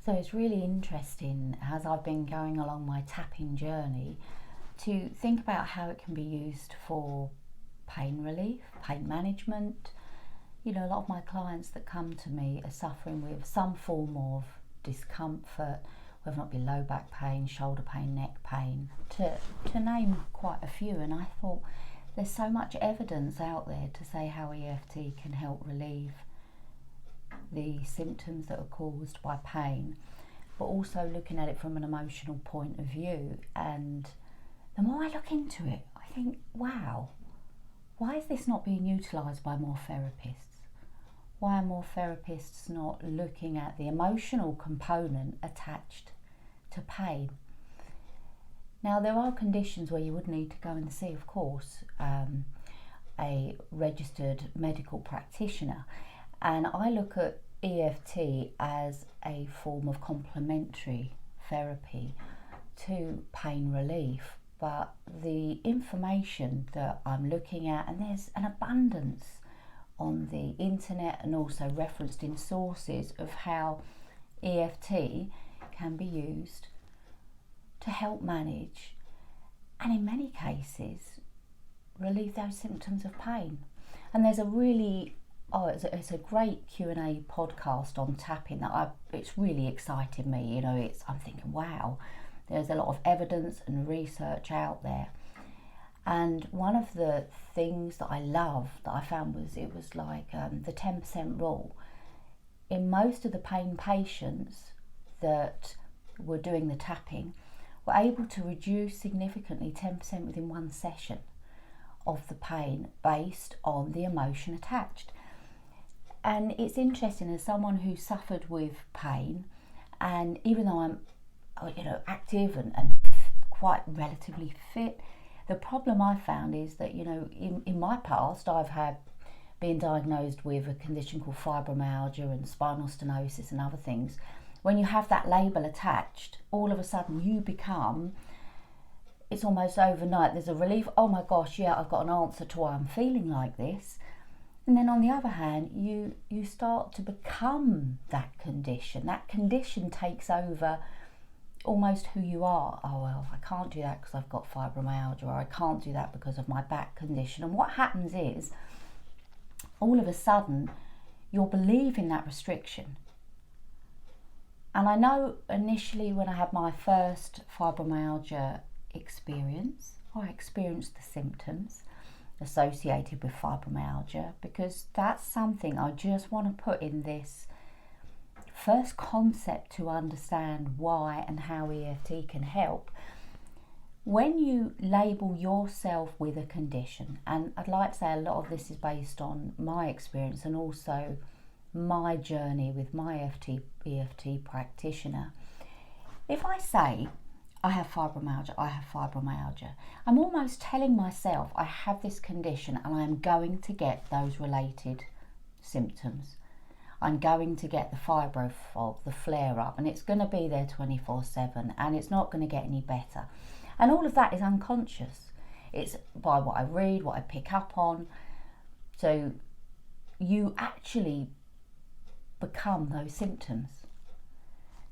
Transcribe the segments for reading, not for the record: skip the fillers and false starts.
So it's really interesting as I've been going along my tapping journey to think about how it can be used for pain relief, pain management. You know, a lot of my clients that come to me are suffering with some form of discomfort, whether it be low back pain, shoulder pain, neck pain, to name quite a few. And I thought there's so much evidence out there to say how EFT can help relieve the symptoms that are caused by pain, but also looking at it from an emotional point of view. And the more I look into it, I think, wow, why is this not being utilised by more therapists? Why are more therapists not looking at the emotional component attached to pain? Now, there are conditions where you would need to go and see, of course, a registered medical practitioner. And I look at EFT as a form of complementary therapy to pain relief. But the information that I'm looking at, and there's an abundance on the internet and also referenced in sources of how EFT can be used to help manage and in many cases relieve those symptoms of pain. And there's a really it's a great Q&A podcast on tapping that it's really excited me. You know, I'm thinking, wow, there's a lot of evidence and research out there. And one of the things that I love that I found was it was like the 10% rule. In most of the pain patients that were doing the tapping were able to reduce significantly 10% within one session of the pain based on the emotion attached. And it's interesting, as someone who suffered with pain, and even though I'm active and quite relatively fit, the problem I found is that, in my past I've been diagnosed with a condition called fibromyalgia and spinal stenosis and other things. When you have that label attached, all of a sudden it's almost overnight, there's a relief, oh my gosh, yeah, I've got an answer to why I'm feeling like this. And then on the other hand, you start to become that condition. That condition takes over almost who you are. Oh, well, I can't do that because I've got fibromyalgia, or I can't do that because of my back condition. And what happens is, all of a sudden, you're believing that restriction. And I know initially when I had my first fibromyalgia experience, I experienced the symptoms associated with fibromyalgia, because that's something I just want to put in this first concept to understand why and how EFT can help. When you label yourself with a condition, and I'd like to say a lot of this is based on my experience and also my journey with my EFT practitioner. If I say I have fibromyalgia, I'm almost telling myself I have this condition and I am going to get those related symptoms. I'm going to get the fibro fog, the flare up, and it's going to be there 24/7, and it's not going to get any better. And all of that is unconscious. It's by what I read, what I pick up on. So you actually become those symptoms.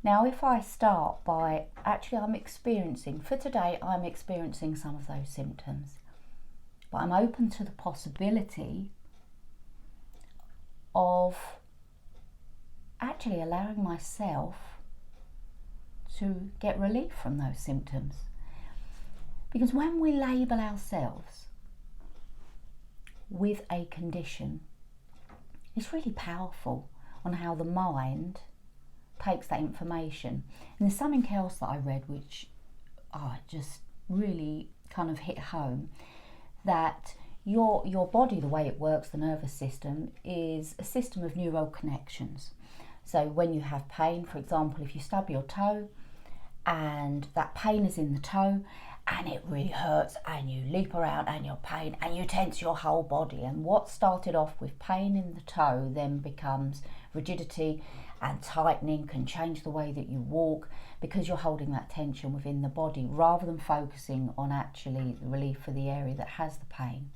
Now, if I start by I'm experiencing some of those symptoms, but I'm open to the possibility of actually allowing myself to get relief from those symptoms. Because when we label ourselves with a condition, it's really powerful on how the mind takes that information. And there's something else that I read which just really kind of hit home, that your body, the way it works, the nervous system, is a system of neural connections. So when you have pain, for example, if you stub your toe and that pain is in the toe and it really hurts and you leap around and you're pain and you tense your whole body, and what started off with pain in the toe then becomes rigidity and tightening, can change the way that you walk because you're holding that tension within the body rather than focusing on actually relief for the area that has the pain.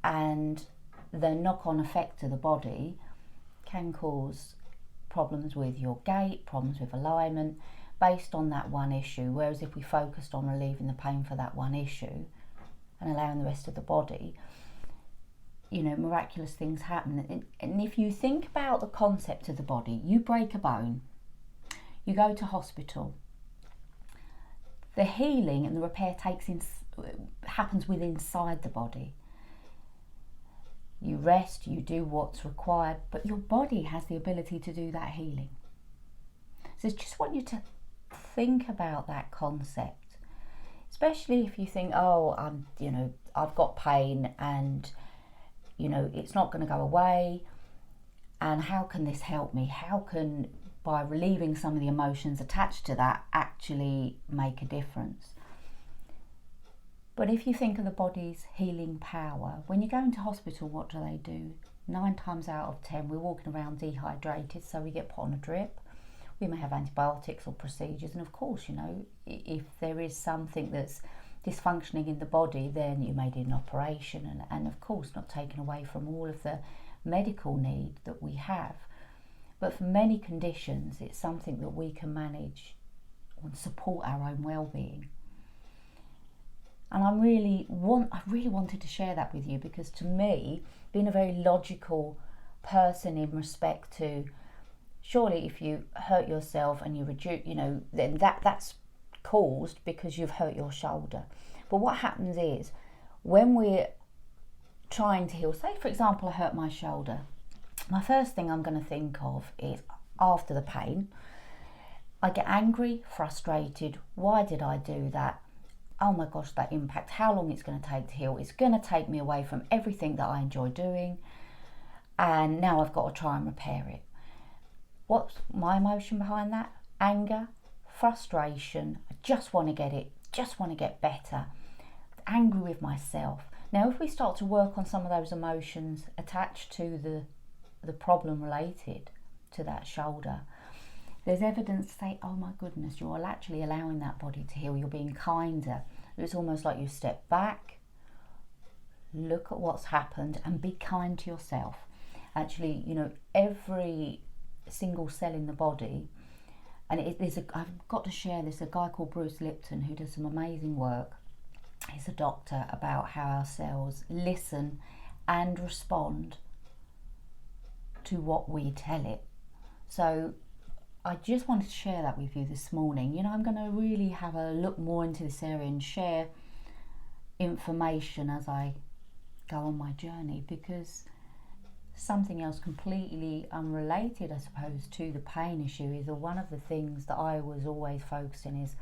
And the knock-on effect to the body can cause problems with your gait, problems with alignment, based on that one issue. Whereas if we focused on relieving the pain for that one issue and allowing the rest of the body, you know, miraculous things happen. And if you think about the concept of the body, you break a bone, you go to hospital, the healing and the repair happens within inside the body. You rest, you do what's required, but your body has the ability to do that healing. So I just want you to think about that concept, especially if you think, oh, I've got pain and, you know, it's not going to go away, and how can this help me? How can, by relieving some of the emotions attached to that, actually make a difference? But if you think of the body's healing power, when you go into hospital, what do? 9 times out of 10, we're walking around dehydrated, so we get put on a drip. We may have antibiotics or procedures, and of course, you know, if there is something that's dysfunctioning in the body, then you may need an operation, and of course not taken away from all of the medical need that we have. But for many conditions, it's something that we can manage and support our own well-being. And I really wanted to share that with you, because to me, being a very logical person in respect to, surely if you hurt yourself and you reduce, you know, then that's caused because you've hurt your shoulder. But what happens is, when we're trying to heal, say for example I hurt my shoulder, my first thing I'm going to think of is, after the pain, I get angry, frustrated. Why did I do that? Oh my gosh, that impact, how long it's going to take to heal. It's going to take me away from everything that I enjoy doing, and now I've got to try and repair it. What's my emotion behind that? Anger, frustration. I just want to get better. Angry with myself. Now, if we start to work on some of those emotions attached to the problem related to that shoulder, there's evidence to say, oh my goodness, you're actually allowing that body to heal. You're being kinder. It's almost like you step back, look at what's happened, and be kind to yourself. Actually, you know, every single cell in the body, and I've got to share this, a guy called Bruce Lipton who does some amazing work. He's a doctor, about how our cells listen and respond to what we tell it. So I just wanted to share that with you this morning. You know, I'm going to really have a look more into this area and share information as I go on my journey, because something else completely unrelated, I suppose, to the pain issue is one of the things that I was always focusing is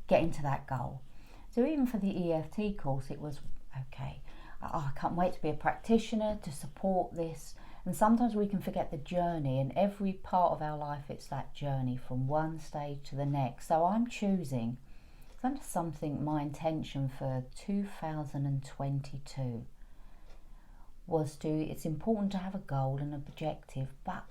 getting to that goal. So even for the EFT course, it was, okay, I can't wait to be a practitioner to support this. And sometimes we can forget the journey, and every part of our life, it's that journey from one stage to the next. So I'm choosing, that's something, my intention for 2022 was it's important to have a goal and an objective, but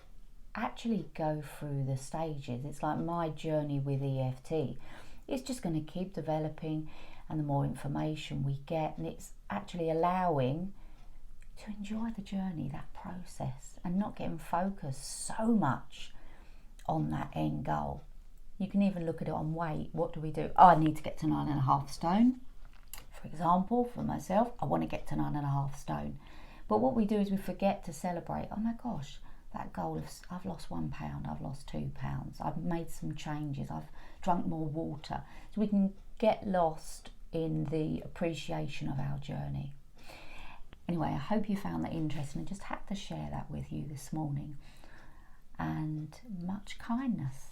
actually go through the stages. It's like my journey with EFT. It's just going to keep developing, and the more information we get, and it's actually allowing to enjoy the journey, that process, and not getting focused so much on that end goal. You can even look at it on weight. What do we do? Oh, I need to get to 9.5 stone. For example, for myself, I want to get to 9.5 stone. But what we do is we forget to celebrate. Oh my gosh, that goal of, I've lost 1 pound, I've lost 2 pounds, I've made some changes, I've drunk more water. So we can get lost in the appreciation of our journey. Anyway, I hope you found that interesting. I just had to share that with you this morning. And much kindness.